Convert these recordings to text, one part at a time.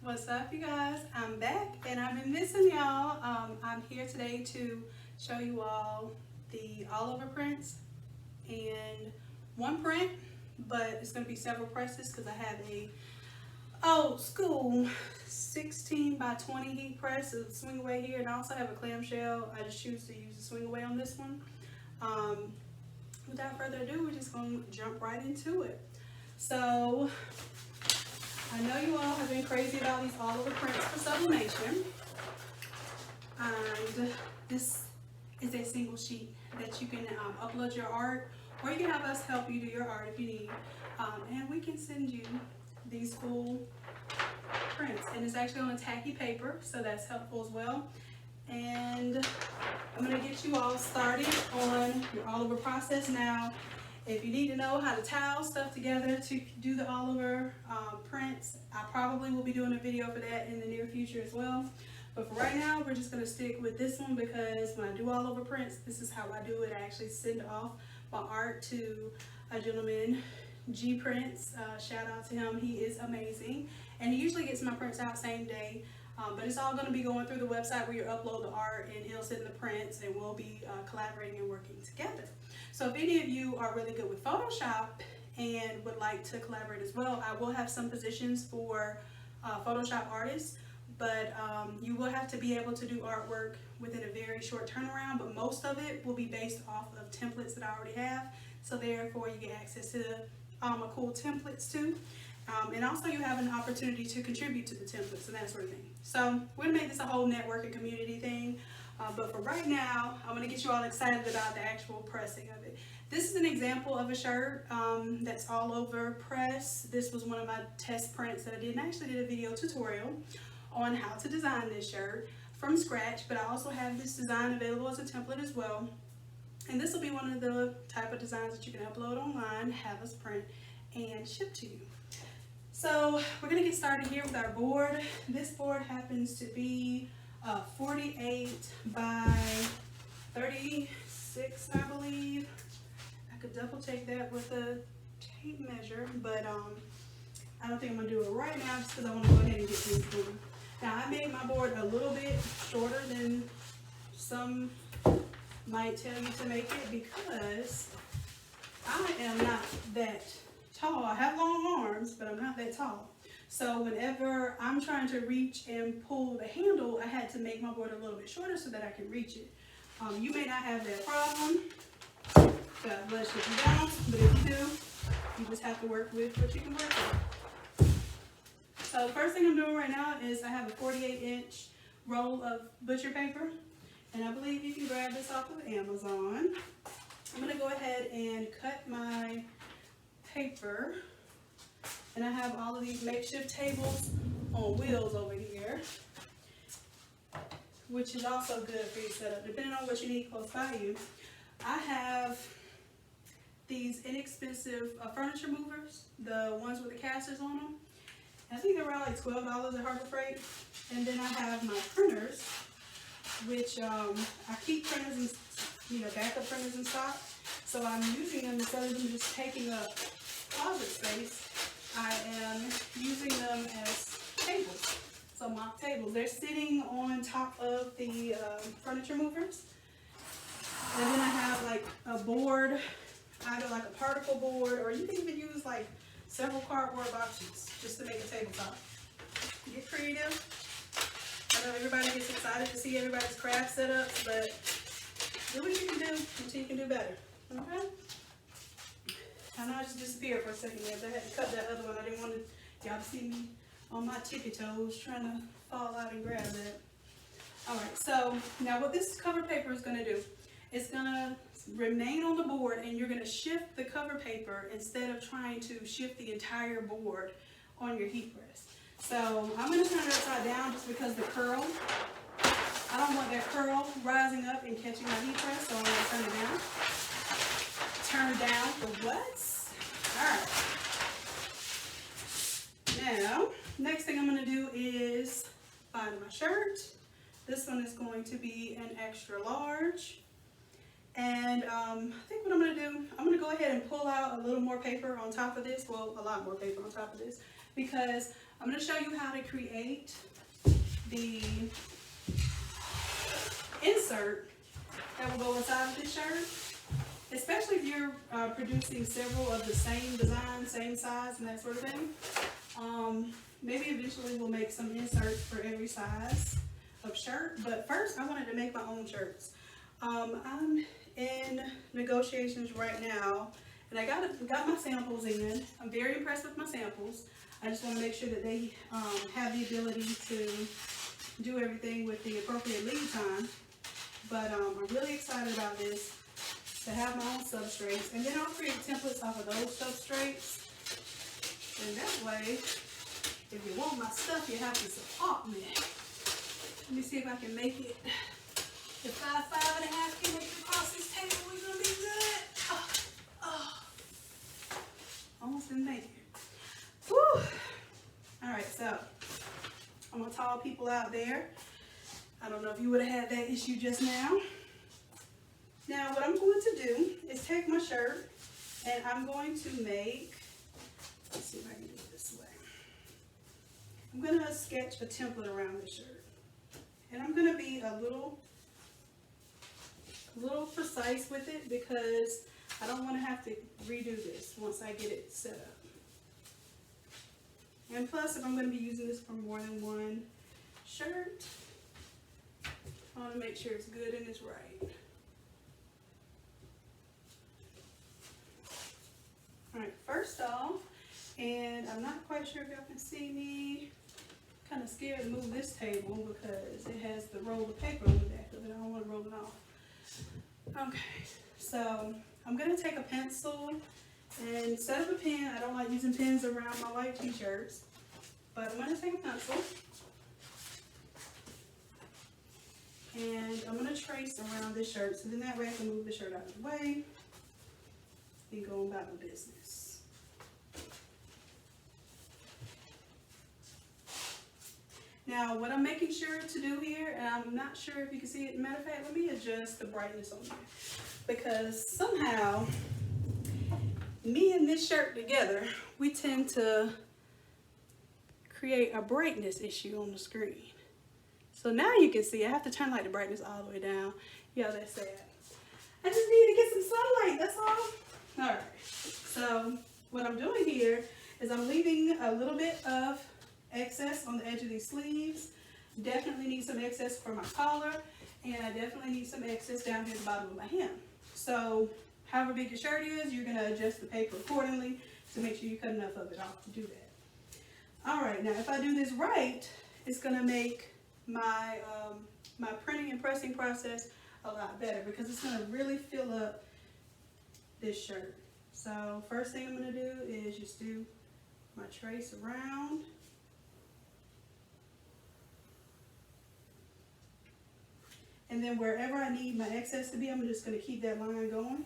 What's up, you guys? I'm back and I've been missing y'all. I'm here today to show you all the all over prints and one print, but it's going to be several presses because I have a old school 16 by 20 heat press, a swing away here, and I also have a clamshell. I just choose to use the swing away on this one. Without further ado, we're just going to jump right into it. So I know you all have been crazy about these all over prints for sublimation, and this is a single sheet that you can upload your art, or you can have us help you do your art if you need, and we can send you these full prints, and it's actually on a tacky paper, so that's helpful as well. And I'm going to get you all started on your all over process now. If you need to know how to tile stuff together to do the all over prints, I probably will be doing a video for that in the near future as well. But for right now, we're just going to stick with this one because when I do all over prints, this is how I do it. I actually send off my art to a gentleman, G Prints. Shout out to him. He is amazing. And he usually gets my prints out same day. But it's all going to be going through the website where you upload the art, and he'll send the prints, and we'll be collaborating and working together. So if any of you are really good with Photoshop and would like to collaborate as well, I will have some positions for Photoshop artists, but you will have to be able to do artwork within a very short turnaround, but most of it will be based off of templates that I already have, so therefore you get access to a cool templates too. And also you have an opportunity to contribute to the templates and that sort of thing. So we're going to make this a whole network and community thing. But for right now, I'm going to get you all excited about the actual pressing of it. This is an example of a shirt that's all over press. This was one of my test prints that I did, and I actually did a video tutorial on how to design this shirt from scratch. But I also have this design available as a template as well. And this will be one of the type of designs that you can upload online, have us print, and ship to you. So we're going to get started here with our board. This board happens to be 48 by 36, I believe. I could double check that with a tape measure, but I don't think I'm going to do it right now just because I want to go ahead and get this done. Now I made my board a little bit shorter than some might tell you to make it because I am not that tall. I have long arms, but I'm not that tall. So whenever I'm trying to reach and pull the handle, I had to make my board a little bit shorter so that I can reach it. You may not have that problem. God bless you if you don't, but if you do, you just have to work with what you can work with. So the first thing I'm doing right now is I have a 48-inch roll of butcher paper, and I believe you can grab this off of Amazon. I'm going to go ahead and cut my paper, and I have all of these makeshift tables on wheels over here, which is also good for your setup, depending on what you need close by you. I have these inexpensive furniture movers, the ones with the casters on them. I think they're around like $12 at Harbor Freight. And then I have my printers, which I keep printers and backup printers in stock. So I'm using them instead of them just taking up closet space. I am using them as tables, so mock tables. They're sitting on top of the furniture movers. And then I have like a board, either like a particle board, or you can even use like several cardboard boxes just to make a tabletop. Get creative. I know everybody gets excited to see everybody's craft setups, but do what you can do until you can do better. Okay? I know I just disappeared for a second there, but I had to cut that other one. I didn't want y'all to see me on my tippy toes trying to fall out and grab that. Alright, so now what this cover paper is going to do, it's going to remain on the board, and you're going to shift the cover paper instead of trying to shift the entire board on your heat press. So I'm going to turn it upside down just because the curl, I don't want that curl rising up and catching my heat press, so I'm going to turn it down. Turn down for what? Alright. Now, next thing I'm going to do is find my shirt. This one is going to be an extra large. And I think what I'm going to do, I'm going to go ahead and pull out a little more paper on top of this. Well, a lot more paper on top of this. because I'm going to show you how to create the insert that will go inside of this shirt, especially if you're producing several of the same design, same size, and that sort of thing. Maybe eventually we'll make some inserts for every size of shirt, but first I wanted to make my own shirts. I'm in negotiations right now, and I got my samples in. I'm very impressed with my samples. I just want to make sure that they have the ability to do everything with the appropriate lead time. But I'm really excited about this, to have my own substrates, and then I'll create templates off of those substrates. And that way, if you want my stuff, you have to support me. Let me see if I can make it. If 5.5 can make it across this table, we're gonna be good. Almost didn't make it. Whew. All right, so I'm gonna tall people out there. I don't know if you would have had that issue just now. Now, what I'm going to do is take my shirt, and I'm going to make, let's see if I can do it this way. I'm going to sketch a template around the shirt, and I'm going to be a little precise with it because I don't want to have to redo this once I get it set up. And plus, if I'm going to be using this for more than one shirt, I want to make sure it's good and it's right. Alright, first off, and I'm not quite sure if y'all can see me, kind of scared to move this table because it has the roll of paper on the back of it. I don't want to roll it off. Okay, so I'm going to take a pencil, and instead of a pen, I don't like using pens around my white t-shirts, but I'm going to take a pencil, and I'm going to trace around this shirt, so then that way I can move the shirt out of the way and go about my business. Now, what I'm making sure to do here, and I'm not sure if you can see it, matter of fact, let me adjust the brightness on here, because somehow, me and this shirt together, we tend to create a brightness issue on the screen. So now you can see, I have to turn like the brightness all the way down. Yeah, that's sad. I just need to get some sunlight, that's all. Alright, so what I'm doing here is I'm leaving a little bit of excess on the edge of these sleeves. Definitely need some excess for my collar, and I definitely need some excess down here at the bottom of my hem. So however big your shirt is, you're going to adjust the paper accordingly to make sure you cut enough of it off to do that. Alright, now if I do this right, it's going to make my, my printing and pressing process a lot better because it's going to really fill up this shirt. So first thing I'm going to do is just do my trace around. And then wherever I need my excess to be, I'm just going to keep that line going.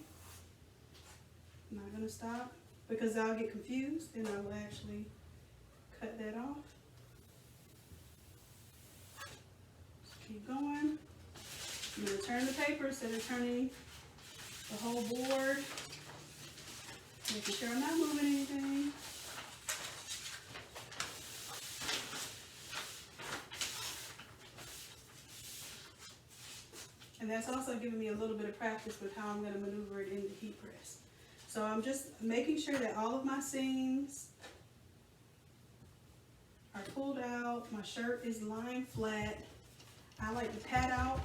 I'm not going to stop because I'll get confused and I will actually cut that off. Just keep going. I'm going to turn the paper instead of turning the whole board. Making sure I'm not moving anything. And that's also giving me a little bit of practice with how I'm going to maneuver it in the heat press. So I'm just making sure that all of my seams are pulled out. My shirt is lying flat. I like to pat out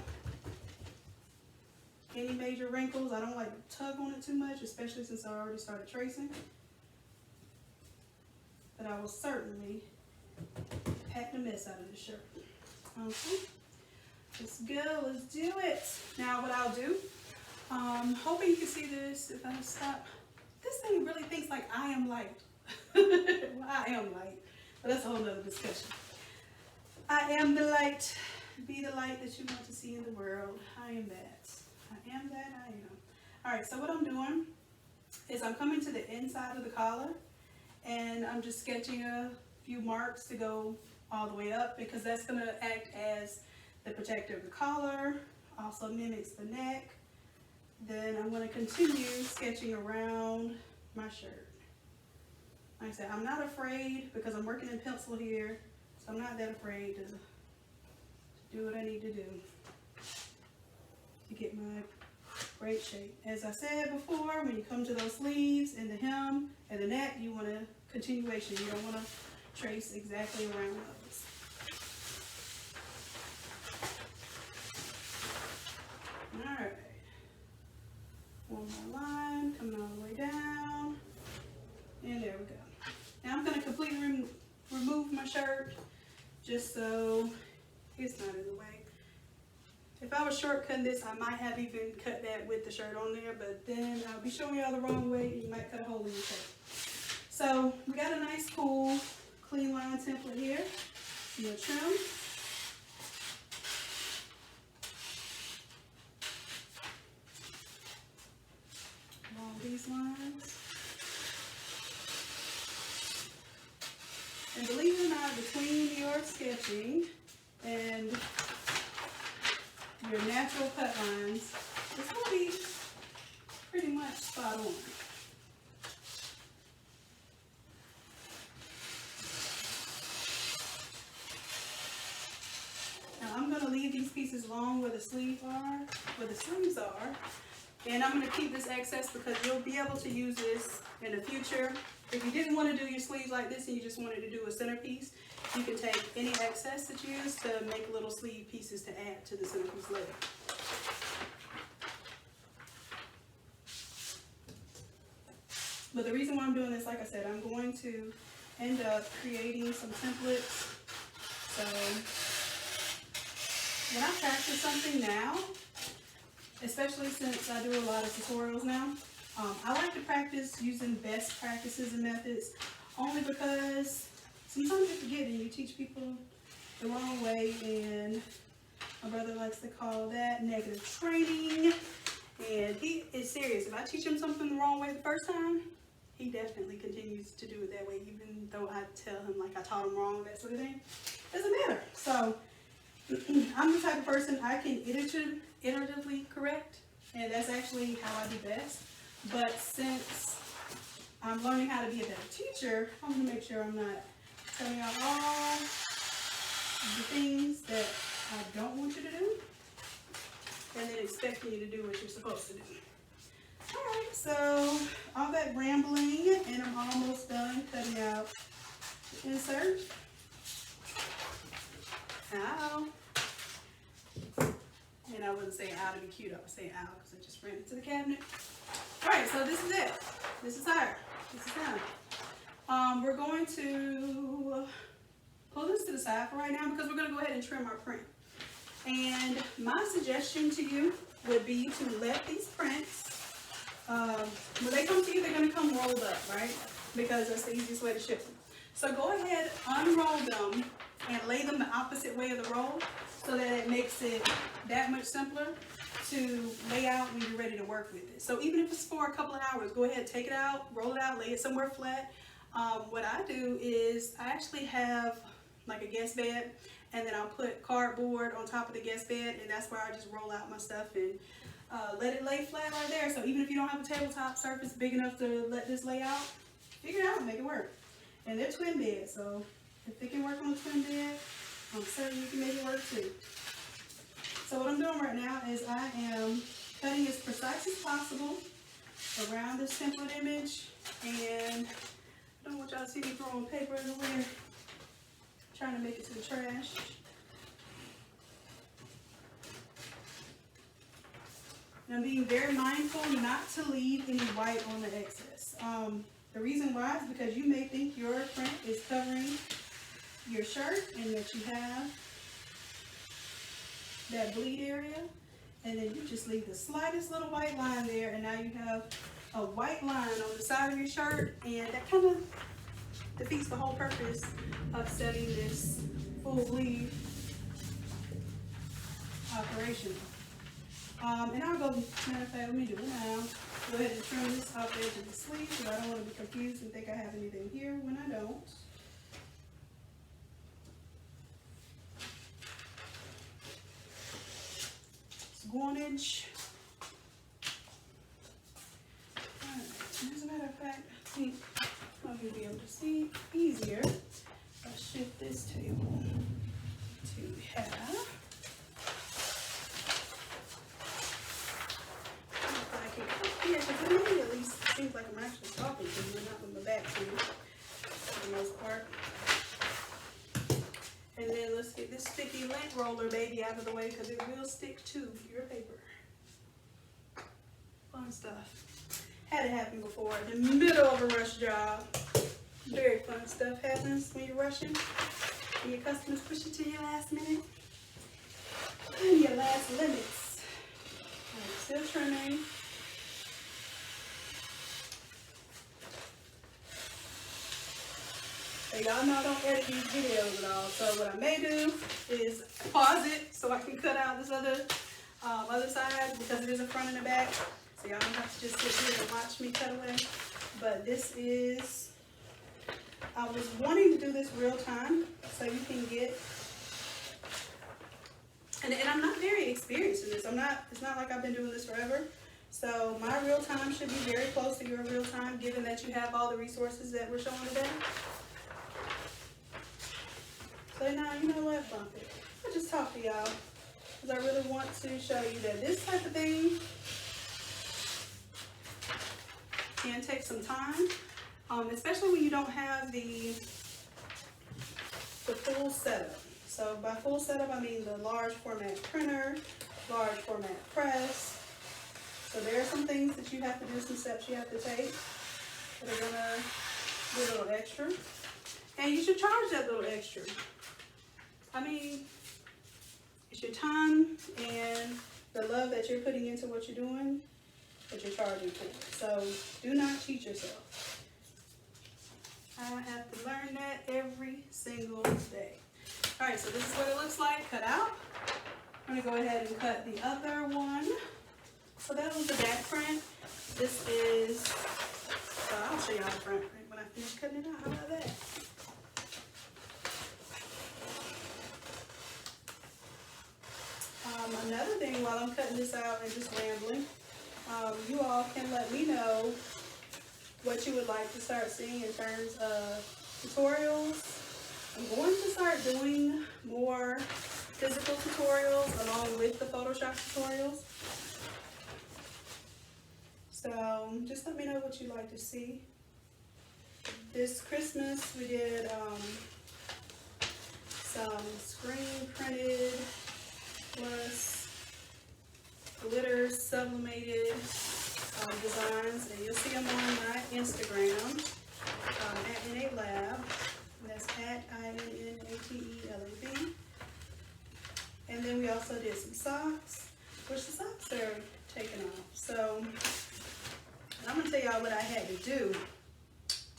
any major wrinkles. I don't like to tug on it too much, especially since I already started tracing. But I will certainly pat the mess out of this shirt. Okay, let's go, let's do it. Now what I'll do, hoping you can see this if I stop. This thing really thinks like I am light. Well, I am light, but that's a whole other discussion. I am the light. Be the light that you want to see in the world. I am that. I am that, I am. Alright, so what I'm doing is I'm coming to the inside of the collar and I'm just sketching a few marks to go all the way up because that's going to act as the protector of the collar, also mimics the neck. Then I'm going to continue sketching around my shirt. like I said, I'm not afraid because I'm working in pencil here, so I'm not that afraid to do what I need to do to get my great shape. As I said before, when you come to those sleeves and the hem and the neck, you want a continuation. You don't want to trace exactly around those. Alright. One more line, coming all the way down. And there we go. Now I'm going to completely remove my shirt just so it's not in the way. If I was shortcutting this, I might have even cut that with the shirt on there, but then I'll be showing y'all the wrong way and you might cut a hole in your shirt. So we got a nice, cool, clean line template here. I'm going to trim. Along these lines. And believe it or not, between your sketching and your natural cut lines, it's going to be pretty much spot on. Now I'm going to leave these pieces long where the sleeves are, and I'm going to keep this excess because you'll be able to use this in the future. If you didn't want to do your sleeves like this and you just wanted to do a centerpiece, you can take any excess that you use to make little sleeve pieces to add to the centerpiece later. But the reason why I'm doing this, like I said, I'm going to end up creating some templates. So when I practice something now, especially since I do a lot of tutorials now, I like to practice using best practices and methods only because sometimes you forget and you teach people the wrong way, and my brother likes to call that negative training. And he is serious. If I teach him something the wrong way the first time, he definitely continues to do it that way, even though I tell him like I taught him wrong, that sort of thing. Doesn't matter. So I'm the type of person I can iteratively correct, and that's actually how I do best. But since I'm learning how to be a better teacher, I'm going to make sure I'm not telling out all the things that I don't want you to do, and then expecting you to do what you're supposed to do. Alright, so all that rambling, and I'm almost done cutting out the insert. Ow. And I wasn't saying ow to be cute, I was saying ow because I just ran into the cabinet. Alright, so this is it. This is her. This is done. We're going to pull this to the side for right now because we're going to go ahead and trim our print. And my suggestion to you would be to let these prints, when they come to you, they're going to come rolled up, right? Because that's the easiest way to ship them. So go ahead, unroll them, and lay them the opposite way of the roll so that it makes it that much simpler to lay out when you're ready to work with it. So even if it's for a couple of hours, go ahead, take it out, roll it out, lay it somewhere flat. What I do is I actually have like a guest bed, and then I'll put cardboard on top of the guest bed, and that's where I just roll out my stuff and let it lay flat right there. So even if you don't have a tabletop surface big enough to let this lay out, figure it out and make it work. And they're twin beds, so if they can work on a twin bed, I'm certain you can make it work too. So what I'm doing right now is I am cutting as precise as possible around this template image, and I don't want y'all to see me throwing paper everywhere, trying to make it to the trash. And I'm being very mindful not to leave any white on the excess. The reason why is because you may think your print is covering your shirt and that you have that bleed area, and then you just leave the slightest little white line there, and now you have a white line on the side of your shirt, and that kind of defeats the whole purpose of setting this full sleeve operation. And I'll go, matter of fact, let me do it now. Go ahead and trim this off the edge of the sleeve because I don't want to be confused and think I have anything here when I don't. Squantage. Alright, as a matter of fact, I think, oh, you'll be able to see easier. I'll shift this table to have. If I can cut here, because it really at least seems like I'm actually talking to you, not with my back to you, for the most part. And then let's get this sticky lint roller baby out of the way because it will stick to your paper. Fun stuff. Had it happen before in the middle of a rush job. Very fun stuff happens when you're rushing. When your customers push it to your last minute. And your last limits. Alright, still trimming. So y'all know I don't edit these videos at all. So what I may do is pause it so I can cut out this other side because it is a front and a back. So y'all don't have to just sit here and watch me cut away. But this is, I was wanting to do this real time so you can get, and I'm not very experienced in this. It's not like I've been doing this forever. So my real time should be very close to your real time given that you have all the resources that we're showing today. So now, you know what, bump it. I'll just talk to y'all because I really want to show you that this type of thing can take some time, especially when you don't have the full setup. So by full setup, I mean the large format printer, large format press. So there are some things that you have to do, some steps you have to take that are gonna be a little extra. And you should charge that little extra. I mean, it's your time and the love that you're putting into what you're doing that you're charging for. So do not cheat yourself. I have to learn that every single day. All right, so this is what it looks like cut out. I'm gonna go ahead and cut the other one. So that was the back print. This is, I'll show y'all the front print when I finish cutting it out. How about that? Another thing while I'm cutting this out and just rambling, you all can let me know what you would like to start seeing in terms of tutorials. I'm going to start doing more physical tutorials along with the Photoshop tutorials. So just let me know what you'd like to see. This Christmas we did some screen printed plus glitter sublimated designs, and you'll see them on my Instagram at Innate Lab. That's at INNATELAB. And then we also did some socks, which the socks are taken off. So I'm gonna tell y'all what I had to do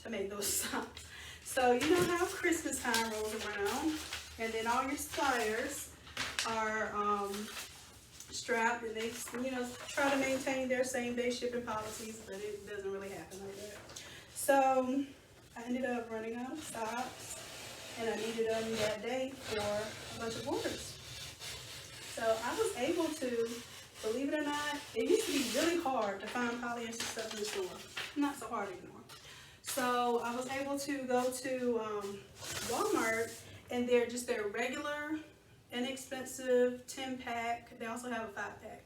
to make those socks. So you know how Christmas time rolls around, and then all your suppliers are strapped, and they, you know, try to maintain their same-day shipping policies, but it doesn't really happen like that. So I ended up running out of socks, and I needed them that day for a bunch of orders. So I was able to, believe it or not, it used to be really hard to find polyester stuff in the store. Not so hard anymore. So I was able to go to Walmart, and they're just their regular, inexpensive 10-pack. They also have a 5-pack.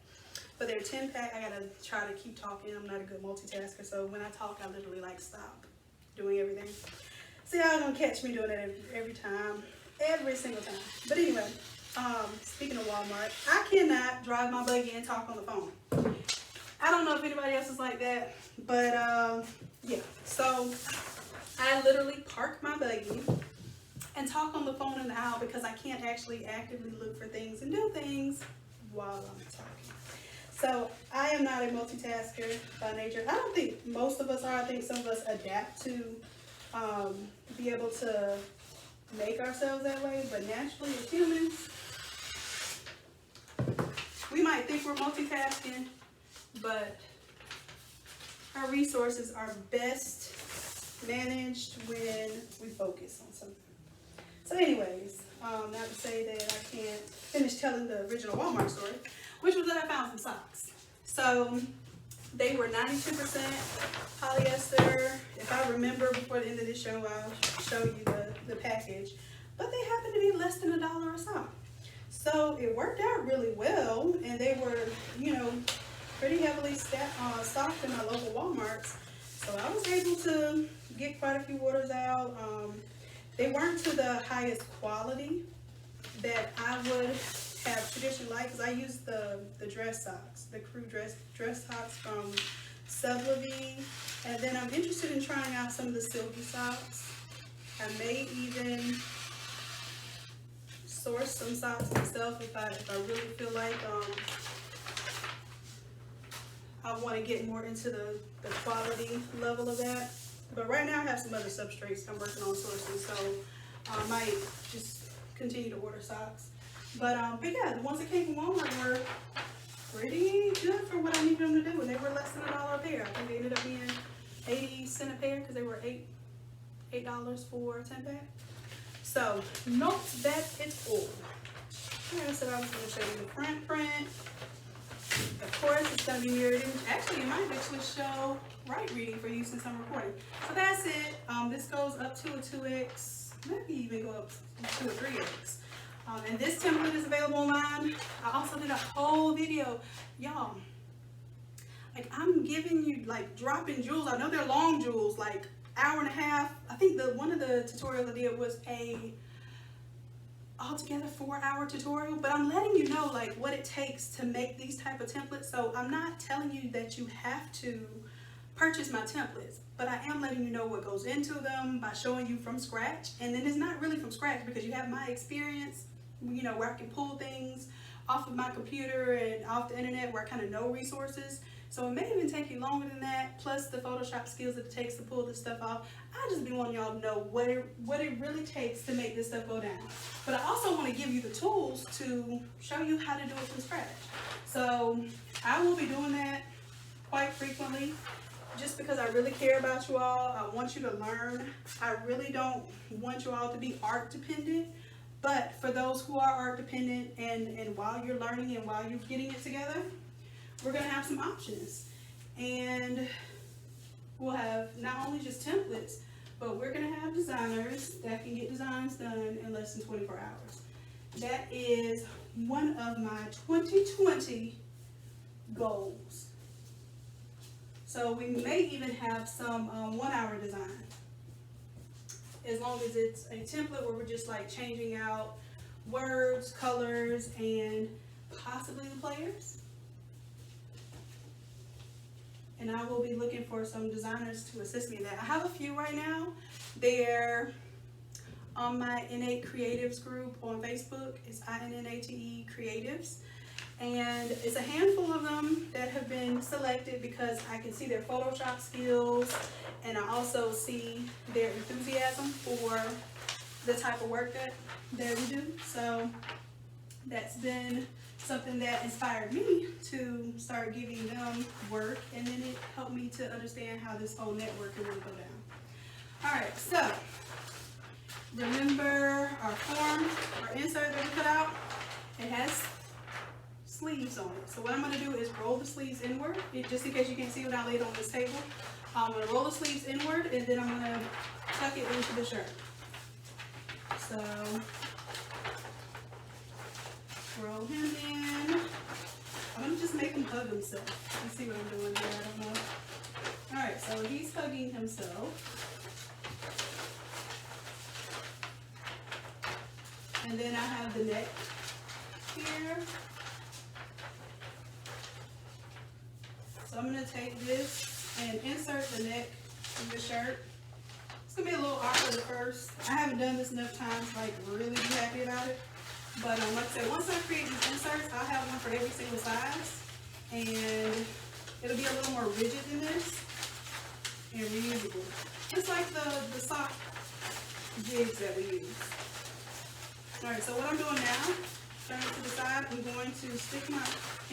But their 10-pack, I gotta try to keep talking. I'm not a good multitasker, so when I talk, I literally like stop doing everything. So y'all gonna catch me doing it every time, every single time. But anyway, speaking of Walmart, I cannot drive my buggy and talk on the phone. I don't know if anybody else is like that, but yeah. So I literally park my buggy and talk on the phone in the aisle because I can't actually actively look for things and do things while I'm talking. So I am not a multitasker by nature. I don't think most of us are. I think some of us adapt to be able to make ourselves that way, but naturally as humans, we might think we're multitasking, but our resources are best managed when we focus on something. So anyways, not to say that I can't finish telling the original Walmart story, which was that I found some socks. So They were 92% polyester. If I remember before the end of this show, I'll show you the package. But they happen to be less than $1 a sock. So it worked out really well, and they were, you know, pretty heavily stocked in my local Walmarts. So I was able to get quite a few orders out. They weren't to the highest quality that I would have traditionally liked, because I use the dress socks, the crew dress socks from Sublavie. And then I'm interested in trying out some of the silky socks. I may even source some socks myself if I really feel like I want to get more into the quality level of that. But right now I have some other substrates I'm working on sourcing, so I might just continue to order socks. But yeah, the ones that came from Walmart were pretty good for what I needed them to do, and they were less than $1 a pair. I think they ended up being 80 cents a pair because they were $8 for a 10-pack. So note that it's all. Like I said, I was going to show you the front print. Of course, it's going to be mirrored. Actually, it might actually show right reading for you since I'm recording. So that's it. This goes up to a 2X, maybe even go up to a 3X. And this template is available online. I also did a whole video. Y'all, like, I'm giving you, like, dropping jewels. I know they're long jewels, like hour and a half. I think one of the tutorials I did was a altogether 4-hour tutorial, but I'm letting you know like what it takes to make these type of templates. So I'm not telling you that you have to purchase my templates, but I am letting you know what goes into them by showing you from scratch. And then it's not really from scratch because you have my experience, you know, where I can pull things off of my computer and off the internet where I kind of know resources. So it may even take you longer than that, plus the Photoshop skills that it takes to pull this stuff off. I just be wanting y'all to know what it really takes to make this stuff go down. But I also want to give you the tools to show you how to do it from scratch. So I will be doing that quite frequently just because I really care about you all. I want you to learn. I really don't want you all to be art dependent. But for those who are art dependent and while you're learning and while you're getting it together, we're going to have some options. And we'll have not only just templates, but we're going to have designers that can get designs done in less than 24 hours. That is one of my 2020 goals. So we may even have some 1-hour design, as long as it's a template where we're just like changing out words, colors, and possibly the players. And I will be looking for some designers to assist me in that. I have a few right now. They're on my Innate Creatives group on Facebook. It's INNATE Creatives. And it's a handful of them that have been selected because I can see their Photoshop skills, and I also see their enthusiasm for the type of work that we do. So that's been something that inspired me to start giving them work, and then it helped me to understand how this whole network can really go down. All right, so remember our form, our insert that we put out, it has sleeves on it. So what I'm going to do is roll the sleeves inward, just in case you can't see what I laid on this table. I'm going to roll the sleeves inward, and then I'm going to tuck it into the shirt. So roll him in. I'm going to just make him hug himself. You see what I'm doing here? I don't know. Alright, so he's hugging himself. And then I have the neck here. So I'm going to take this and insert the neck in the shirt. It's going to be a little awkward at first. I haven't done this enough times to like really be happy about it. But like I said, once I create these inserts, I'll have one for every single size. And it'll be a little more rigid than this and reusable. Just like the sock jigs that we use. Alright, so what I'm doing now, turn it to the side, I'm going to stick my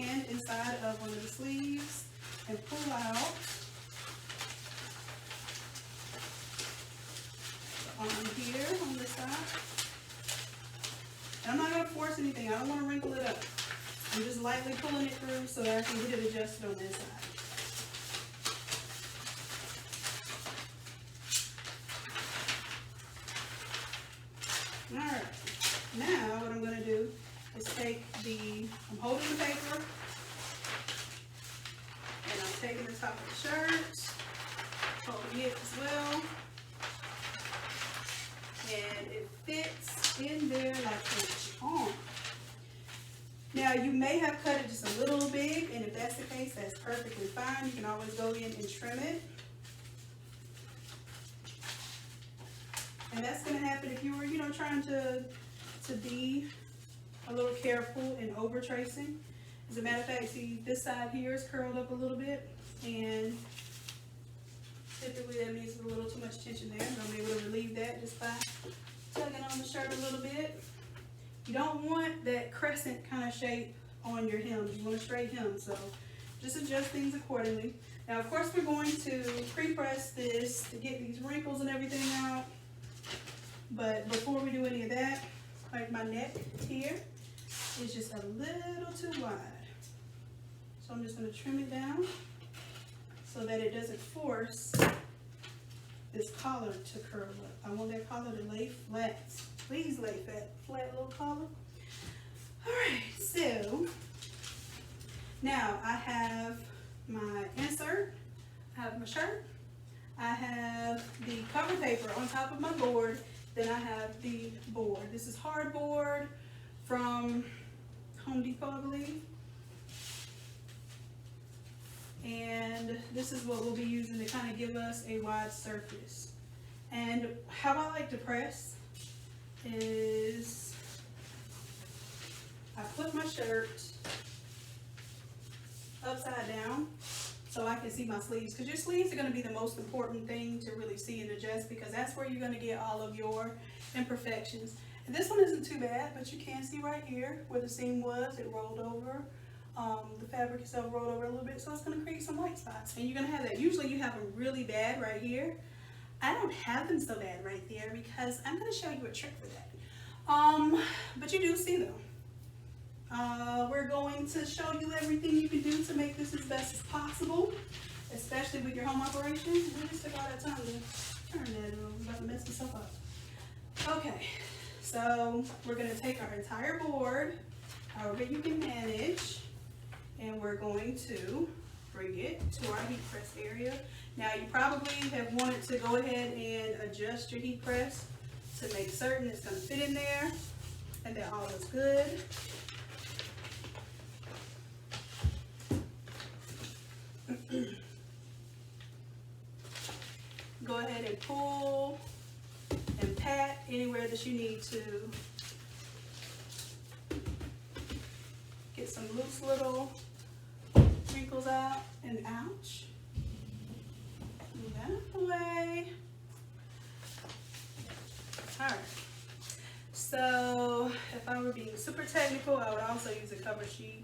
hand inside of one of the sleeves and pull out on here on this side. And I'm not going to force anything. I don't want to wrinkle it up. I'm just lightly pulling it through so that I can get it adjusted on this side. shirt, folding it as well, and it fits in there like a charm. Now you may have cut it just a little big, and if that's the case, that's perfectly fine. You can always go in and trim it. And that's going to happen if you were, trying to be a little careful and over tracing. As a matter of fact, see, this side here is curled up a little bit, and typically that means there's a little too much tension there. I'm going to be able to relieve that just by tugging on the shirt a little bit. You don't want that crescent kind of shape on your hem. You want a straight hem, so just adjust things accordingly. Now, of course, we're going to pre-press this to get these wrinkles and everything out. But before we do any of that, like my neck here is just a little too wide. So I'm just going to trim it down so that it doesn't force this collar to curl up. I want that collar to lay flat. Please lay flat little collar. Alright, so now I have my insert, I have my shirt, I have the cover paper on top of my board, then I have the board. This is hardboard from Home Depot, I believe. And this is what we'll be using to kind of give us a wide surface. And how I like to press is I put my shirt upside down so I can see my sleeves, because your sleeves are going to be the most important thing to really see and adjust, because that's where you're going to get all of your imperfections. And this one isn't too bad, but you can see right here where the seam was, it rolled over. The fabric itself rolled over a little bit, so it's going to create some white spots, and you're going to have that. Usually you have them really bad right here. I don't have them so bad right there because I'm going to show you a trick for that. But you do see them. We're going to show you everything you can do to make this as best as possible, especially with your home operation. We just took all that time to turn that. I'm about to mess myself up. Okay, so we're going to take our entire board, however you can manage, and we're going to bring it to our heat press area. Now you probably have wanted to go ahead and adjust your heat press to make certain it's going to fit in there and that all is good. Go ahead and pull and pat anywhere that you need to. Get some loose little wrinkles out, and ouch. Move that out of the way. Alright. So if I were being super technical, I would also use a cover sheet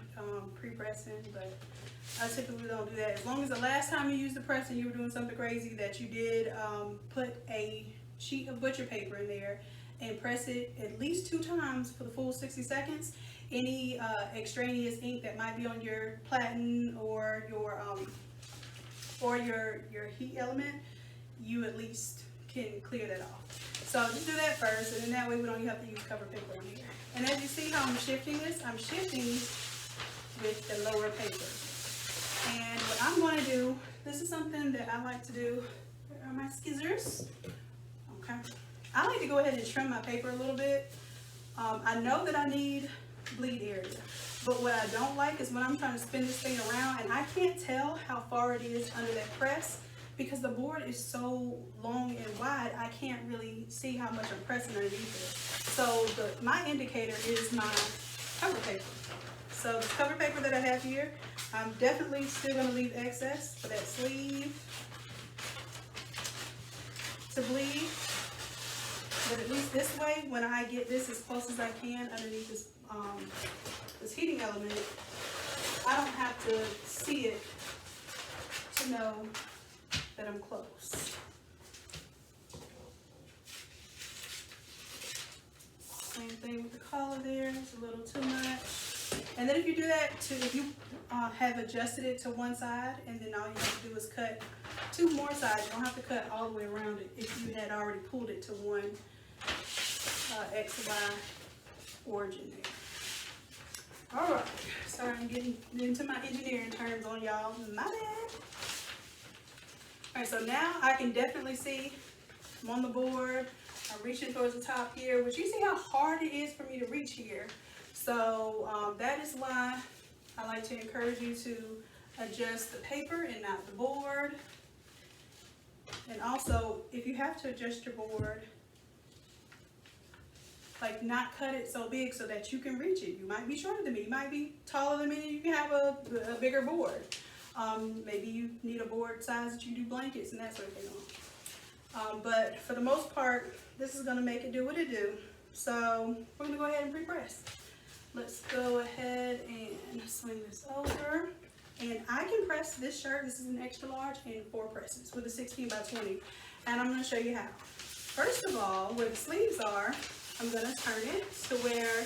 pre-pressing, but I typically don't do that. As long as the last time you used the pressing, you were doing something crazy, that you did put a sheet of butcher paper in there and press it at least 2 times for the full 60 seconds. Any extraneous ink that might be on your platen or your heat element, you at least can clear that off. So just do that first, and then that way we don't have to use cover paper on here. And as you see how I'm shifting this, I'm shifting with the lower paper. And what I'm going to do, this is something that I like to do. Where are my scissors? Okay. I like to go ahead and trim my paper a little bit. I know that I need bleed area, but what I don't like is when I'm trying to spin this thing around and I can't tell how far it is under that press, because the board is so long and wide, I can't really see how much I'm pressing underneath it. So my indicator is my cover paper. So the cover paper that I have here, I'm definitely still going to leave excess for that sleeve to bleed. But at least this way, when I get this as close as I can underneath this this heating element, I don't have to see it to know that I'm close. Same thing with the collar there, it's a little too much. And then if you do that, if you have adjusted it to one side, and then all you have to do is cut 2 more sides, you don't have to cut all the way around it if you had already pulled it to one XY origin there. Alright, sorry I'm getting into my engineering terms on y'all, my bad. Alright, so now I can definitely see I'm on the board. I'm reaching towards the top here, which you see how hard it is for me to reach here. So that is why I like to encourage you to adjust the paper and not the board. And also, if you have to adjust your board, like not cut it so big so that you can reach it. You might be shorter than me, you might be taller than me, you can have a bigger board. Maybe you need a board size that you do blankets and that sort of thing on. But for the most part, this is gonna make it do what it do. So we're gonna go ahead and pre-press. Let's go ahead and swing this over. And I can press this shirt, this is an extra large, in 4 presses with a 16 by 20. And I'm gonna show you how. First of all, where the sleeves are, I'm gonna turn it to where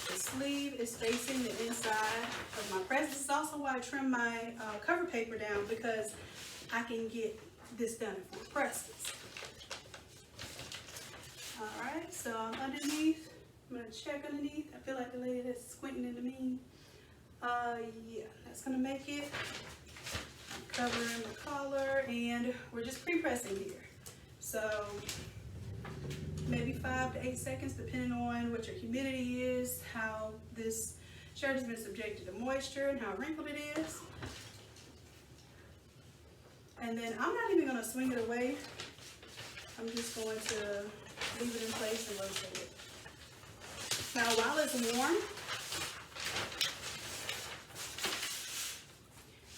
the sleeve is facing the inside of my press. This is also why I trim my cover paper down, because I can get this done in 4 presses. Alright, so underneath, I'm gonna check underneath. I feel like the lady that's squinting into me. Yeah, that's gonna make it. I'm covering the collar, and we're just pre-pressing here. So maybe 5 to 8 seconds, depending on what your humidity is, how this shirt has been subjected to moisture, and how wrinkled it is. And then I'm not even gonna swing it away. I'm just going to leave it in place and rotate it. Now, while it's warm,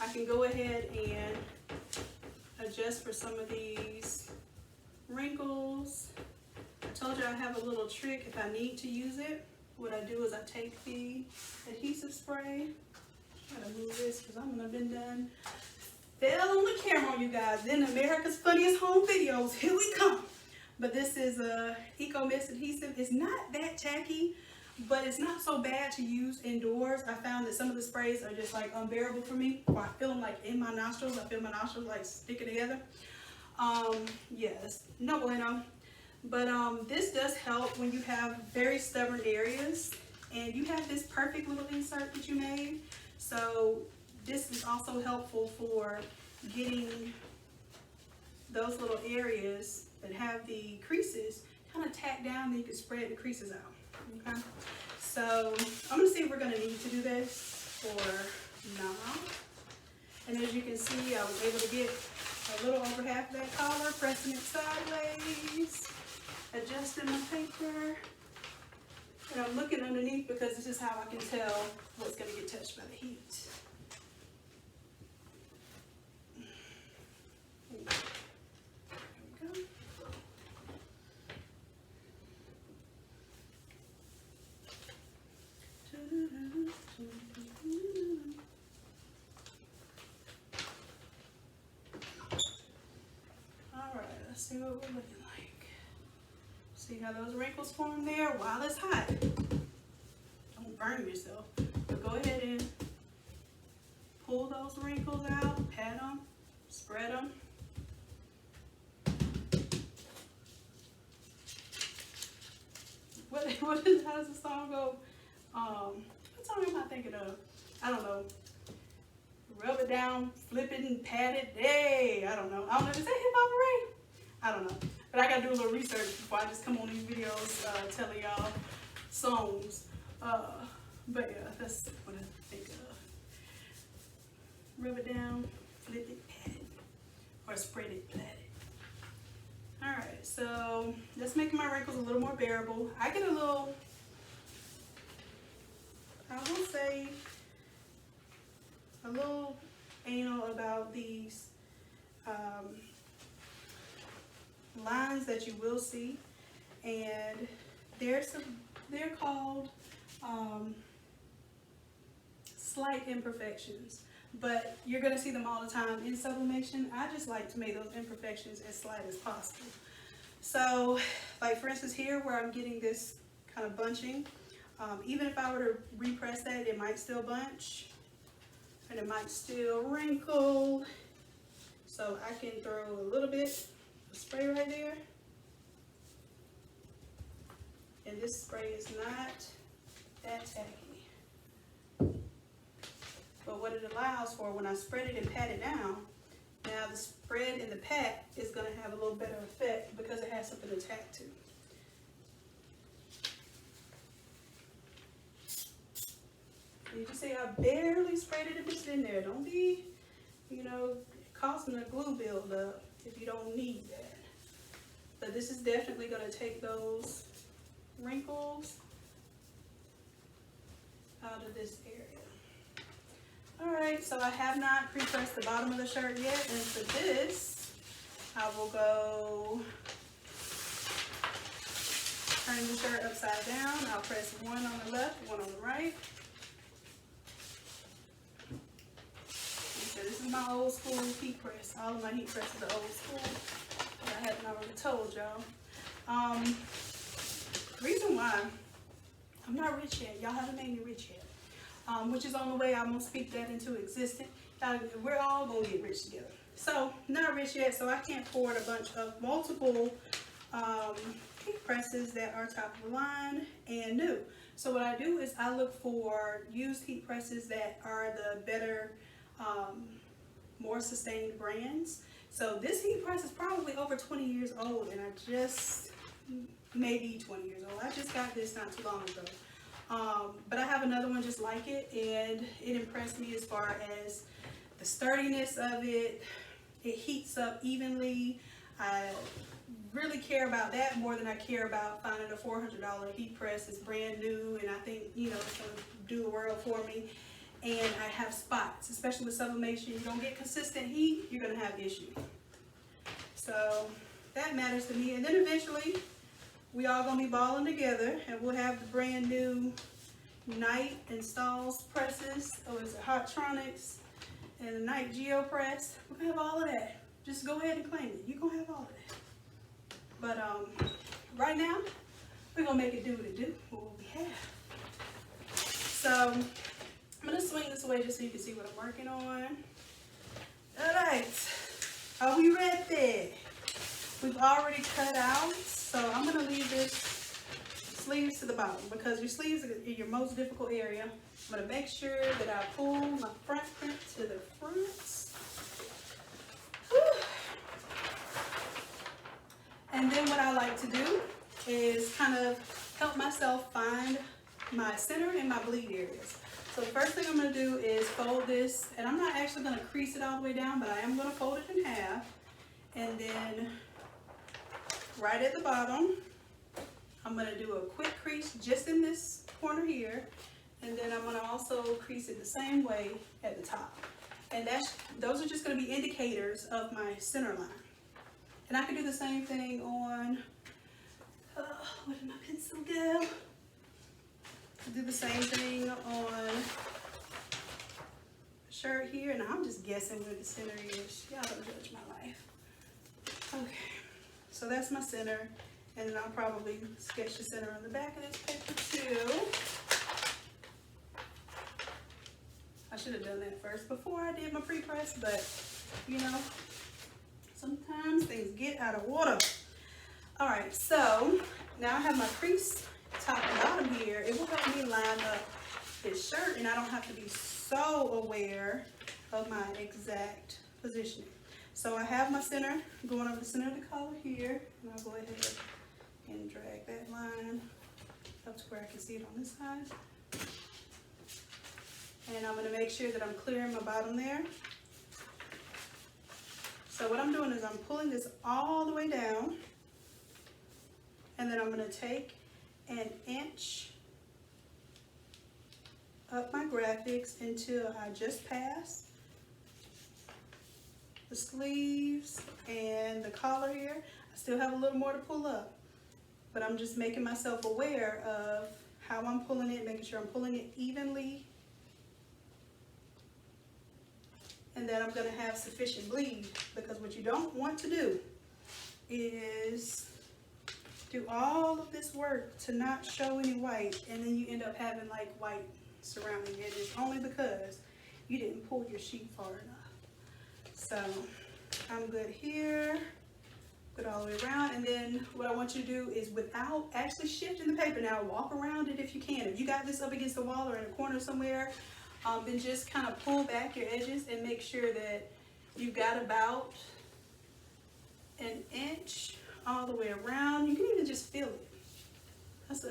I can go ahead and adjust for some of these wrinkles. I told you I have a little trick if I need to use it. What I do is I take the adhesive spray. I gotta move this because I'm gonna been done. Fell on the camera, you guys. Then America's Funniest Home Videos. Here we come. But this is a Eco Mist adhesive. It's not that tacky, but it's not so bad to use indoors. I found that some of the sprays are just like unbearable for me. Or I feel them like in my nostrils. I feel my nostrils like sticking together. Yes, no bueno. But this does help when you have very stubborn areas. And you have this perfect little insert that you made. So this is also helpful for getting those little areas that have the creases kind of tacked down, then you can spread the creases out. Okay, so I'm gonna see if we're gonna need to do this or not. And as you can see, I was able to get a little over half of that collar, pressing it sideways, adjusting my paper. And I'm looking underneath because this is how I can tell what's gonna get touched by the heat. Alright, let's see what we're looking like. See how those wrinkles form there while it's hot. Don't burn yourself. But go ahead and pull those wrinkles out, pat them, spread them. How does the song go? What song am I thinking of? I don't know. Rub it down, flip it and pat it. Hey, I don't know. Is that hip hop array? I don't know. But I gotta do a little research before I just come on these videos telling y'all songs. But yeah, that's what I think of. Rub it down, flip it, pat it, or spread it, pat it. Alright, so that's making my wrinkles a little more bearable. I get a little, I will say, a little anal about these lines that you will see, and they're called slight imperfections, but you're going to see them all the time in sublimation. I just like to make those imperfections as slight as possible. So, like for instance here where I'm getting this kind of bunching, even if I were to repress that, it might still bunch and it might still wrinkle. So I can throw a little bit of spray right there. And this spray is not that tacky. But what it allows for, when I spread it and pat it down, Now the spread in the pack is going to have a little better effect because it has something to tack to. You can see I barely sprayed it if it's in there. Don't be, you know, causing a glue buildup if you don't need that. But this is definitely going to take those wrinkles out of this area. Alright, so I have not pre-pressed the bottom of the shirt yet, and for this, I will go turn the shirt upside down. I'll press one on the left, one on the right. So this is my old school heat press. All of my heat presses are old school. I haven't already told y'all. Reason why I'm not rich yet. Y'all haven't made me rich yet. Which is on the way. I'm gonna speak that into existence. We're all gonna get rich together. So not rich yet, so I can't afford a bunch of multiple heat presses that are top of the line and new. So what I do is I look for used heat presses that are the better, more sustained brands. So this heat press is probably over 20 years old, and I just maybe 20 years old. I just got this not too long ago. But I have another one just like it, and it impressed me as far as the sturdiness of it. It heats up evenly. I really care about that more than I care about finding a $400 heat press. It's brand new, and I think, you know, it's going to do the world for me. And I have spots, especially with sublimation. You don't get consistent heat, you're going to have issues. So that matters to me. And then eventually, we all going to be balling together, and we'll have the brand new Night installs presses. Oh, is it Hotronics and the Night Geo press? We're going to have all of that. Just go ahead and claim it. You're going to have all of that. But right now, we're going to make it do what it do, what we have. So I'm going to swing this away just so you can see what I'm working on. Alright, are we ready? We've already cut out, so I'm going to leave this sleeves to the bottom because your sleeves are your most difficult area. I'm going to make sure that I pull my front print to the front. Whew. And then what I like to do is kind of help myself find my center and my bleed areas. So the first thing I'm going to do is fold this, and I'm not actually going to crease it all the way down, but I am going to fold it in half. And then right at the bottom, I'm going to do a quick crease just in this corner here, and then I'm going to also crease it the same way at the top. And those are just going to be indicators of my center line. And I can do the same thing on, where did my pencil go? Do the same thing on the shirt here, and I'm just guessing where the center is. Y'all don't judge my life. Okay, so that's my center. And then I'll probably sketch the center on the back of this paper too. I should have done that first before I did my pre-press, but you know, sometimes things get out of order. All right, so now I have my crease top and bottom here. It will help me line up this shirt, and I don't have to be so aware of my exact positioning. So I have my center going over the center of the collar here, and I'll go ahead and drag that line up to where I can see it on this side. And I'm going to make sure that I'm clearing my bottom there. So what I'm doing is I'm pulling this all the way down, and then I'm going to take an inch up my graphics until I just pass the sleeves and the collar here. I still have a little more to pull up, but I'm just making myself aware of how I'm pulling it, making sure I'm pulling it evenly, and that I'm going to have sufficient bleed, because what you don't want to do is do all of this work to not show any white, and then you end up having like white surrounding it. It's only because you didn't pull your sheet far enough. So I'm good here, good all the way around. And then what I want you to do is, without actually shifting the paper, now walk around it if you can. If you got this up against the wall or in a corner somewhere, then just kind of pull back your edges and make sure that You've got about an inch all the way around. You can even just feel it.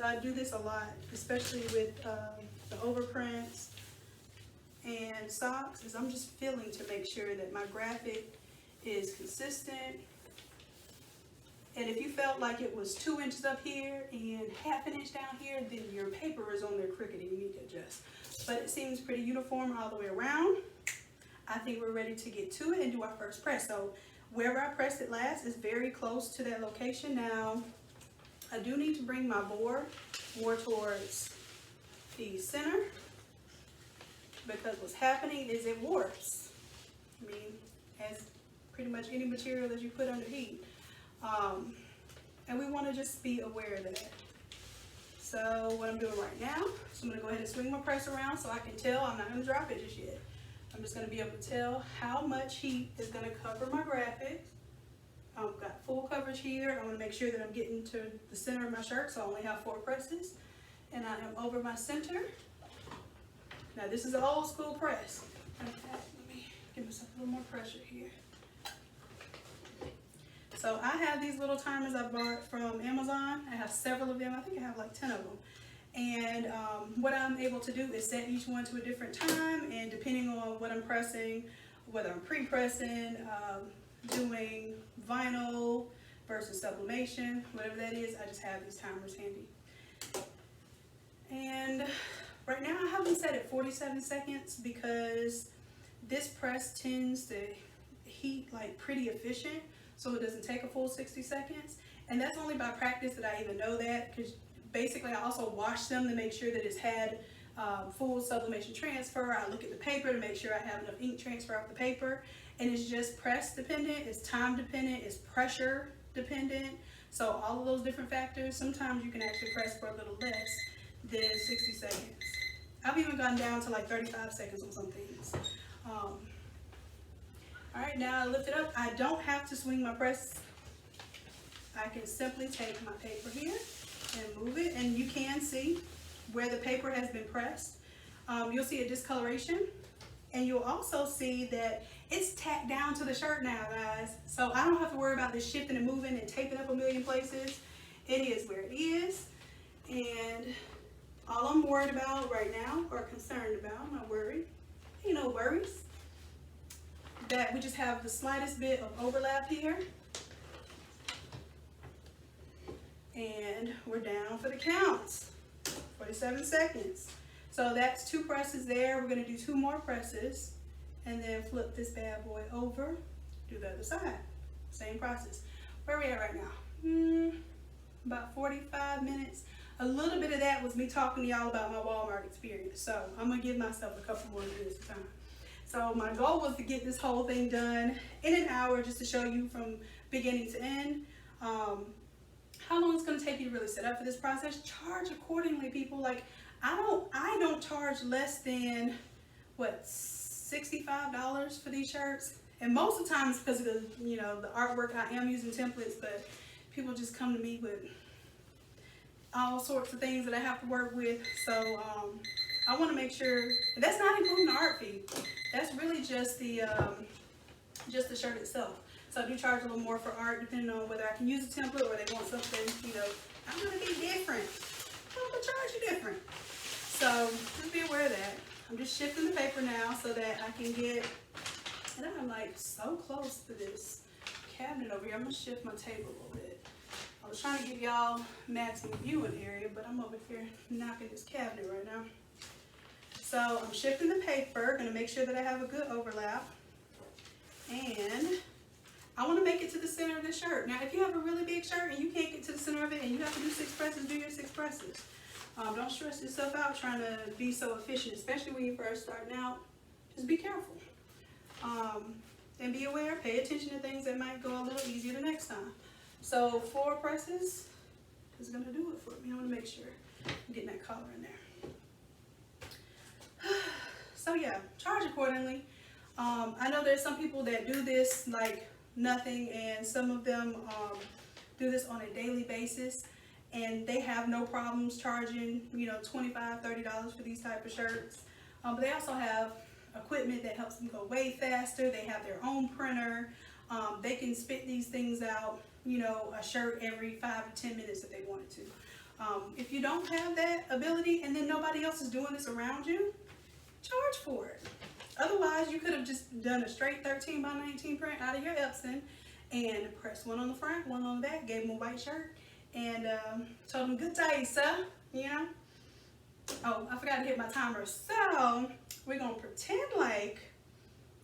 I do this a lot, especially with the overprints and socks, is I'm just feeling to make sure that my graphic is consistent. And if you felt like it was 2 inches up here and half an inch down here, then your paper is on there crooked and you need to adjust. But it seems pretty uniform all the way around. I think we're ready to get to it and do our first press. So wherever I pressed it last is very close to that location. Now, I do need to bring my board more towards the center, because what's happening is it warps. I mean, as pretty much any material that you put under heat. And we want to just be aware of that. So what I'm doing right now, so I'm going to go ahead and swing my press around so I can tell. I'm not going to drop it just yet. I'm just going to be able to tell how much heat is going to cover my graphics. I've got full coverage here. I want to make sure that I'm getting to the center of my shirt, so I only have 4 presses. And I am over my center. Now this is an old school press. In fact, let me give myself a little more pressure here. So I have these little timers I bought from Amazon. I have several of them. I think I have like 10 of them. And what I'm able to do is set each one to a different time, and depending on what I'm pressing, whether I'm pre-pressing, doing vinyl versus sublimation, whatever that is, I just have these timers handy. And right now I have them set at 47 seconds because this press tends to heat like pretty efficient, so it doesn't take a full 60 seconds. And that's only by practice that I even know that, because basically I also wash them to make sure that it's had full sublimation transfer. I look at the paper to make sure I have enough ink transfer off the paper. And it's just press dependent, it's time dependent, it's pressure dependent. So all of those different factors, sometimes you can actually press for a little less than 60 seconds. I've even gone down to like 35 seconds on some things. All right, now I lift it up. I don't have to swing my press. I can simply take my paper here and move it, and you can see where the paper has been pressed. You'll see a discoloration, and you'll also see that it's tacked down to the shirt now, guys. So I don't have to worry about this shifting and moving and taping up a million places. It is where it is, and all I'm worried about right now, or concerned about, I'm not worried, ain't no worries, that we just have the slightest bit of overlap here. And we're down for the counts, 47 seconds. So that's 2 presses there. We're gonna do 2 more presses and then flip this bad boy over, do the other side. Same process. Where are we at right now? About 45 minutes. A little bit of that was me talking to y'all about my Walmart experience. So I'm gonna give myself a couple more minutes of time. So my goal was to get this whole thing done in an hour, just to show you from beginning to end. How long it's going to take you to really set up for this process. Charge accordingly, people. Like, I don't charge less than what, $65 for these shirts. And most of the time it's because of the, you know, the artwork. I am using templates, but people just come to me with all sorts of things that I have to work with. So I want to make sure, and that's not including the art fee. That's really just the shirt itself. So I do charge a little more for art, depending on whether I can use a template or they want something, you know, I'm going to be different. I'm going to charge you different. So just be aware of that. I'm just shifting the paper now so that I can get, and I'm like so close to this cabinet over here. I'm going to shift my table a little bit. I was trying to give y'all maximum viewing area, but I'm over here knocking this cabinet right now. So I'm shifting the paper, going to make sure that I have a good overlap. And I want to make it to the center of the shirt. Now, if you have a really big shirt and you can't get to the center of it and you have to do 6 presses, do your 6 presses. Don't stress yourself out trying to be so efficient, especially when you're first starting out. Just be careful. And be aware, pay attention to things that might go a little easier the next time. So 4 presses is going to do it for me. I want to make sure I'm getting that color in there. So yeah, charge accordingly. I know there's some people that do this like nothing, and some of them do this on a daily basis, and they have no problems charging, you know, $25, $30 for these type of shirts. But they also have equipment that helps them go way faster. They have their own printer. They can spit these things out, you know, a shirt every 5 to 10 minutes if they wanted to. If you don't have that ability and then nobody else is doing this around you, charge for it. Otherwise, you could have just done a straight 13 by 19 print out of your Epson and pressed one on the front, one on the back, gave them a white shirt, and told them, good day, sir, you know. Oh, I forgot to hit my timer. So we're gonna pretend like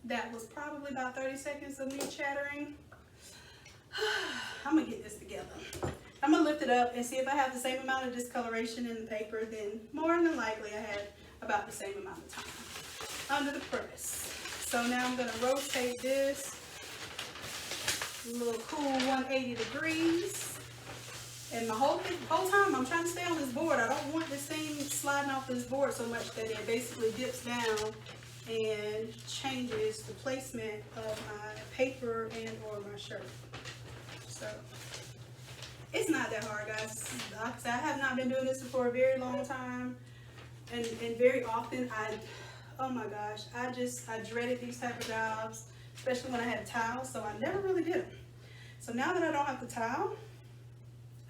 that was probably about 30 seconds of me chattering. I'm gonna get this together. I'm gonna lift it up and see if I have the same amount of discoloration in the paper. Then more than likely I had about the same amount of time under the press. So now I'm gonna rotate this a little cool 180 degrees. And the whole time I'm trying to stay on this board. I don't want this thing sliding off this board so much that it basically dips down and changes the placement of my paper and or my shirt. So it's not that hard, guys. Like I said, I have not been doing this for a very long time, and very often oh my gosh, I dreaded these type of jobs, especially when I had a towel, so I never really did them. So now that I don't have the towel,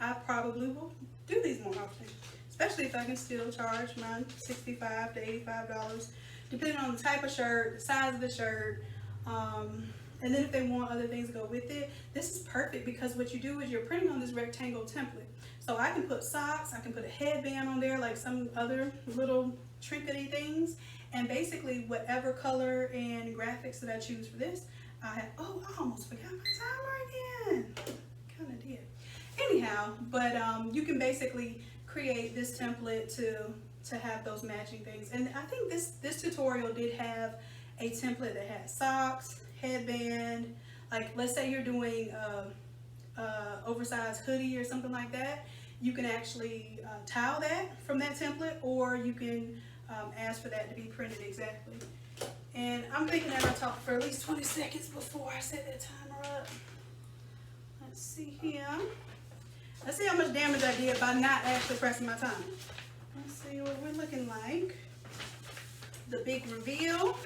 I probably will do these more often, especially if I can still charge my $65 to $85, depending on the type of shirt, the size of the shirt, and then if they want other things to go with it. This is perfect because what you do is you're printing on this rectangle template. So I can put socks, I can put a headband on there, like some other little trinkety things, and basically whatever color and graphics that I choose for this, I have, oh, I almost forgot my timer again. Kind of did. Anyhow, but you can basically create this template to have those matching things. And I think this tutorial did have a template that had socks, headband, like let's say you're doing oversized hoodie or something like that, you can actually tile that from that template, or you can ask for that to be printed exactly. And I'm thinking that I talked for at least 20 seconds before I set that timer up. Let's see here. Let's see how much damage I did by not actually pressing my timer. Let's see what we're looking like. The big reveal.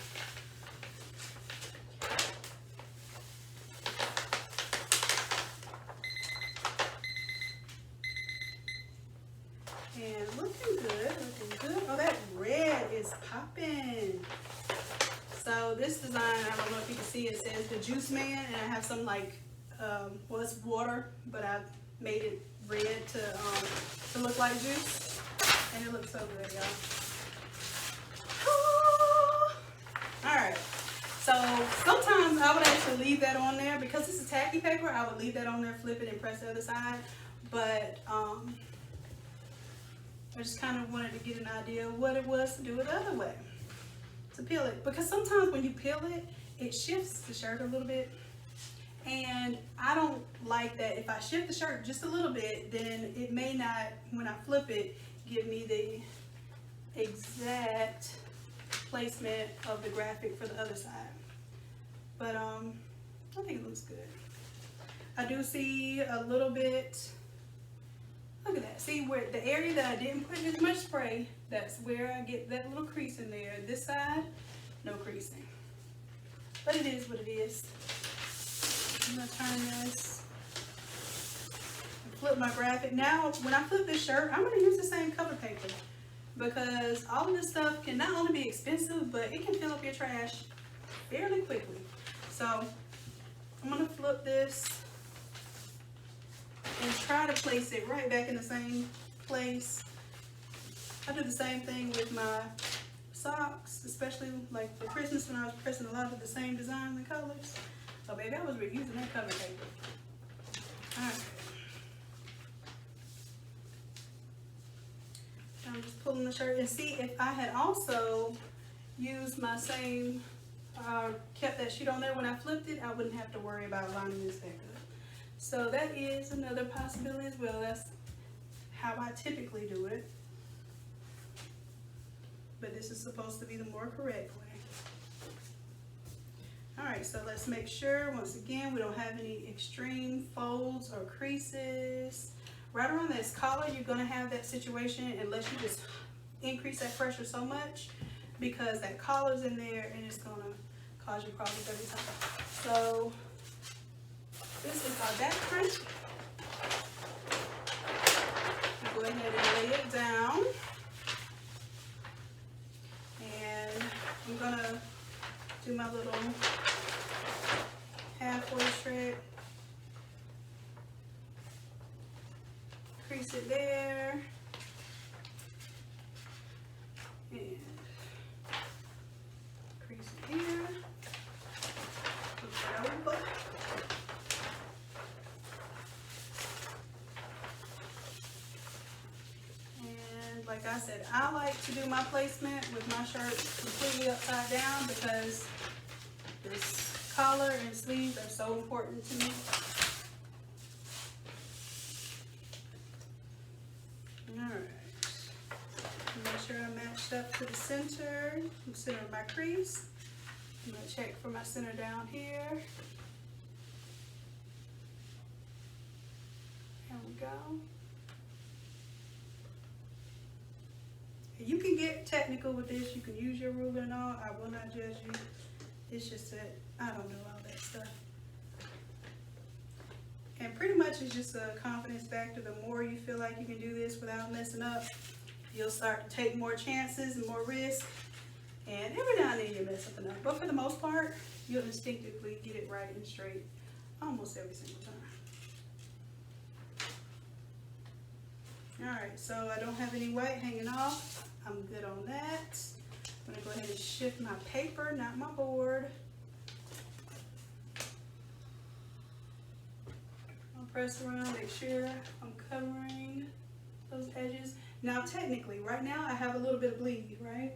And looking good, looking good. Oh, that red is popping. So this design, I don't know if you can see, it says the Juice Man, and I have some like, well, it's water, but I've made it red to look like juice, and it looks so good, y'all. All right, so sometimes I would actually leave that on there because it's a tacky paper. I would leave that on there, flip it, and press the other side. But I just kind of wanted to get an idea of what it was to do it the other way, to peel it, because sometimes when you peel it, it shifts the shirt a little bit. And I don't like that. If I shift the shirt just a little bit, then it may not, when I flip it, give me the exact placement of the graphic for the other side. But I think it looks good. I do see a little bit, look at that. See where the area that I didn't put as much spray, that's where I get that little crease in there. This side, no creasing. But it is what it is. I'm gonna turn this and flip my graphic. Now, when I flip this shirt, I'm gonna use the same cover paper because all of this stuff can not only be expensive, but it can fill up your trash fairly quickly. So I'm gonna flip this and try to place it right back in the same place. I do the same thing with my socks, especially like for Christmas when I was pressing a lot of the same designs and colors. So baby, I was reusing that cover paper. Alright. I'm just pulling the shirt, and see, if I had also used my same, kept that sheet on there when I flipped it, I wouldn't have to worry about lining this back up. So that is another possibility as well. That's how I typically do it. But this is supposed to be the more correct way. Alright, so let's make sure, once again, we don't have any extreme folds or creases. Right around this collar, you're going to have that situation unless you just increase that pressure so much because that collar's in there and it's gonna cause you problems every time. So this is our back print. Go ahead and lay it down. And I'm gonna do my little halfway trick. Crease it there. And crease it here. Flip it over. And like I said, I like to do my placement with my shirt completely upside down because this collar and sleeves are so important to me. Alright. Make sure I'm matched up to the center of my crease. I'm going to check for my center down here. There we go. You can get technical with this. You can use your ruler and all. I will not judge you. It's just that I don't know all that stuff. And pretty much it's just a confidence factor. The more you feel like you can do this without messing up, you'll start to take more chances and more risk. And every now and then you mess something up. But for the most part, you'll instinctively get it right and straight almost every single time. Alright, so I don't have any white hanging off. I'm good on that. I'm going to go ahead and shift my paper, not my board. I'll press around, make sure I'm covering those edges. Now technically, right now I have a little bit of bleed, right?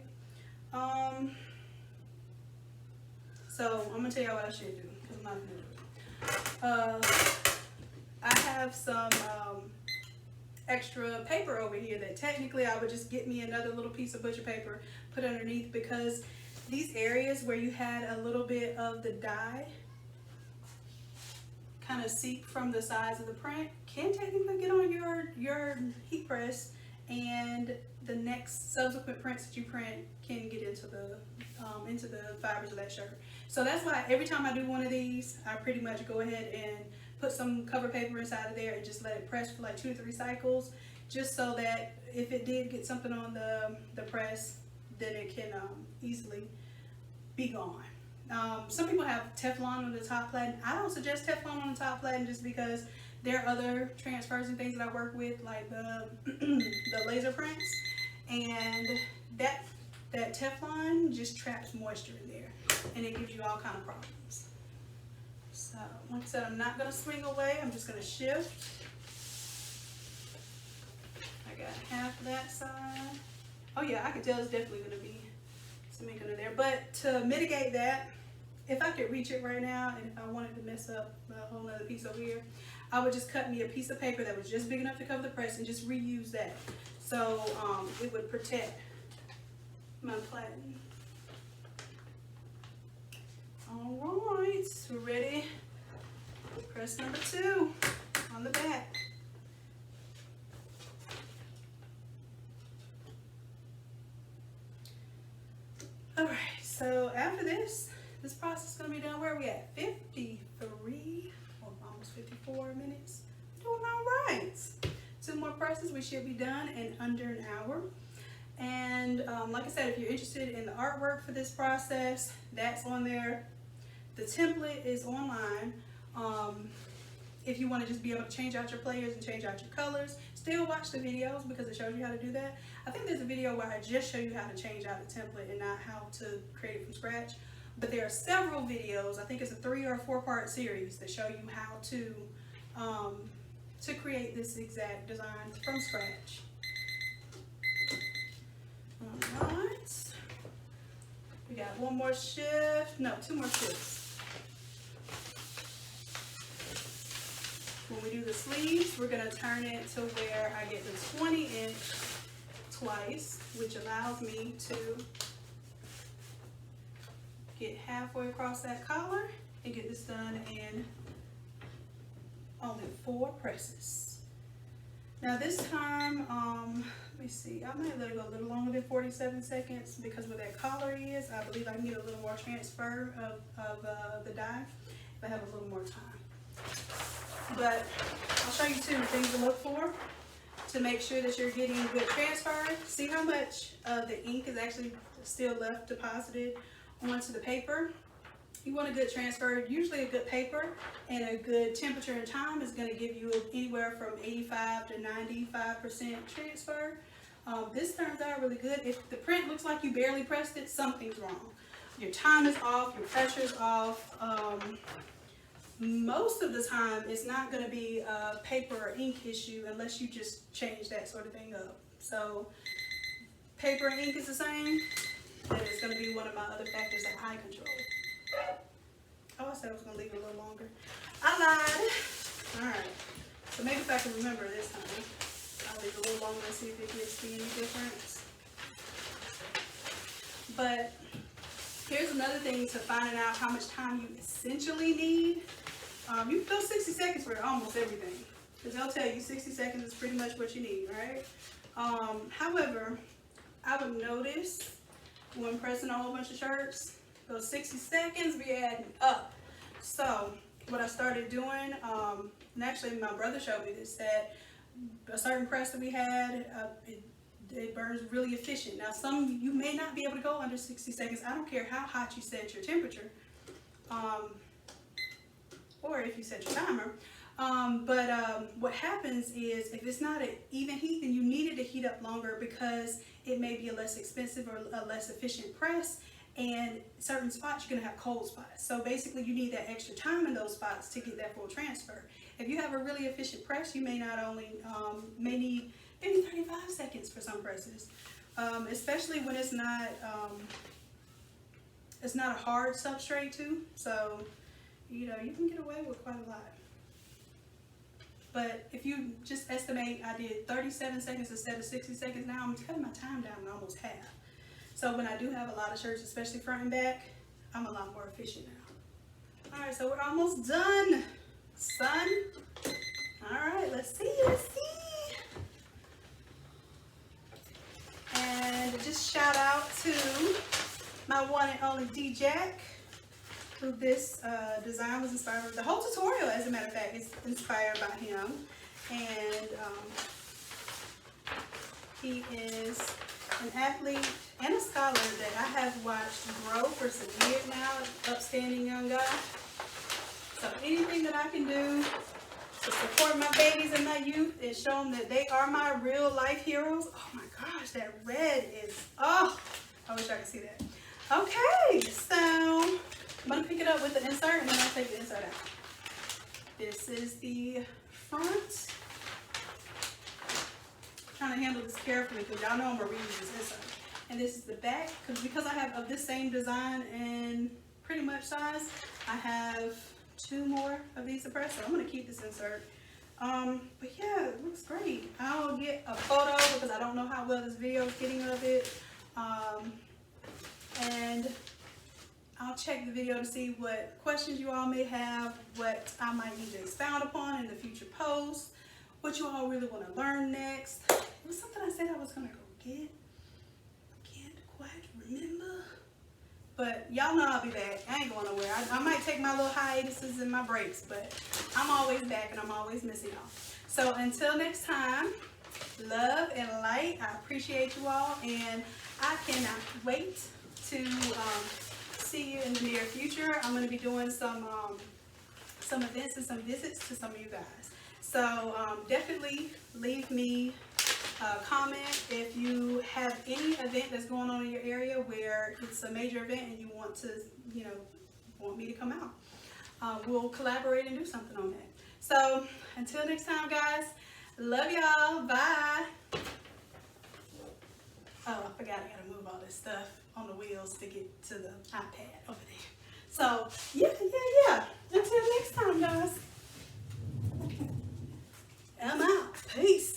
So I'm going to tell you what I should do, because I'm not going to do it. I have some extra paper over here that technically I would just get me another little piece of butcher paper, put underneath, because these areas where you had a little bit of the dye kind of seep from the sides of the print can technically get on your heat press, and the next subsequent prints that you print can get into the fibers of that shirt. So that's why every time I do one of these, I pretty much go ahead and put some cover paper inside of there and just let it press for like 2 to 3 cycles, just so that if it did get something on the press, then it can easily be gone. Some people have Teflon on the top platen. I don't suggest Teflon on the top platen just because there are other transfers and things that I work with, like the laser prints, and that Teflon just traps moisture in there, and it gives you all kind of problems. So, like I said, I'm not going to swing away. I'm just going to shift. I got half of that side. Oh yeah, I can tell it's definitely going to be some ink under there. But to mitigate that, if I could reach it right now, and if I wanted to mess up a whole other piece over here, I would just cut me a piece of paper that was just big enough to cover the press and just reuse that. So it would protect my platen. All right, we're ready. Press number 2 on the back. All right, so after this process is going to be done. Where are we at? 53 or almost 54 minutes. Doing all right. 2 more presses, we should be done in under an hour. And like I said, if you're interested in the artwork for this process, that's on there. The template is online. If you want to just be able to change out your players and change out your colors, still watch the videos because it shows you how to do that. I think there's a video where I just show you how to change out the template and not how to create it from scratch. But there are several videos, I think it's a 3 or 4 part series, that show you how to create this exact design from scratch. Alright. We got 1 more shift, no, 2 more shifts. When we do the sleeves, we're going to turn it to where I get the 20-inch twice, which allows me to get halfway across that collar and get this done in only 4 presses. Now this time, let me see, I might let it go a little longer than 47 seconds because where that collar is, I believe I can get a little more transfer of the dye if I have a little more time. But I'll show you two things to look for to make sure that you're getting good transfer. See how much of the ink is actually still left deposited onto the paper. You want a good transfer. Usually a good paper and a good temperature and time is going to give you anywhere from 85 to 95% transfer. This turns out really good. If the print looks like you barely pressed it, something's wrong. Your time is off, your pressure's off. Most of the time, it's not going to be a paper or ink issue unless you just change that sort of thing up. So paper and ink is the same, and it's going to be one of my other factors that I control. Oh, I said I was going to leave it a little longer. I lied. All right. So maybe if I can remember this time, I'll leave it a little longer and see if it gives me any difference. But here's another thing to finding out how much time you essentially need. You can go 60 seconds for almost everything, because they'll tell you 60 seconds is pretty much what you need, right? However, I would notice when pressing a whole bunch of shirts, those 60 seconds be adding up. So what I started doing, and actually my brother showed me this, that a certain press that we had, it burns really efficient. Now some, you may not be able to go under 60 seconds. I don't care how hot you set your temperature. Or if you set your timer. What happens is if it's not an even heat, then you need it to heat up longer because it may be a less expensive or a less efficient press, and certain spots you're going to have cold spots. So basically you need that extra time in those spots to get that full transfer. If you have a really efficient press, you may not only, may need maybe 35 seconds for some presses, especially when it's not a hard substrate too. So you know, you can get away with quite a lot. But if you just estimate, I did 37 seconds instead of 60 seconds, now I'm cutting my time down to almost half. So when I do have a lot of shirts, especially front and back, I'm a lot more efficient now. All right, so we're almost done, son. All right, let's see. And just shout out to my one and only D-Jack, who this design was inspired by. The whole tutorial, as a matter of fact, is inspired by him. And he is an athlete and a scholar that I have watched grow for some years now, upstanding young guy. So anything that I can do to support my babies and my youth and show them that they are my real life heroes. Oh my gosh, that red is, oh, I wish I could see that. Okay, so I'm going to pick it up with the insert and then I'll take the insert out. This is the front. I'm trying to handle this carefully because y'all know I'm going to reuse this insert. And this is the back, because I have of this same design and pretty much size, I have 2 more of these to press, so I'm going to keep this insert. But yeah, it looks great. I'll get a photo because I don't know how well this video is getting of it. And I'll check the video to see what questions you all may have, what I might need to expound upon in the future posts, what you all really want to learn next. It was something I said I was going to go get. I can't quite remember. But y'all know I'll be back. I ain't going nowhere. I might take my little hiatuses and my breaks, but I'm always back and I'm always missing y'all. So until next time, love and light. I appreciate you all, and I cannot wait to see you in the near future. I'm going to be doing some events and some visits to some of you guys. So definitely leave me a comment if you have any event that's going on in your area where it's a major event and you want to, want me to come out. We'll collaborate and do something on that. So until next time, guys, love y'all. Bye. Oh, I forgot I gotta move all this stuff on the wheels to get to the iPad over there. So yeah. Until next time, guys. I'm out. Peace.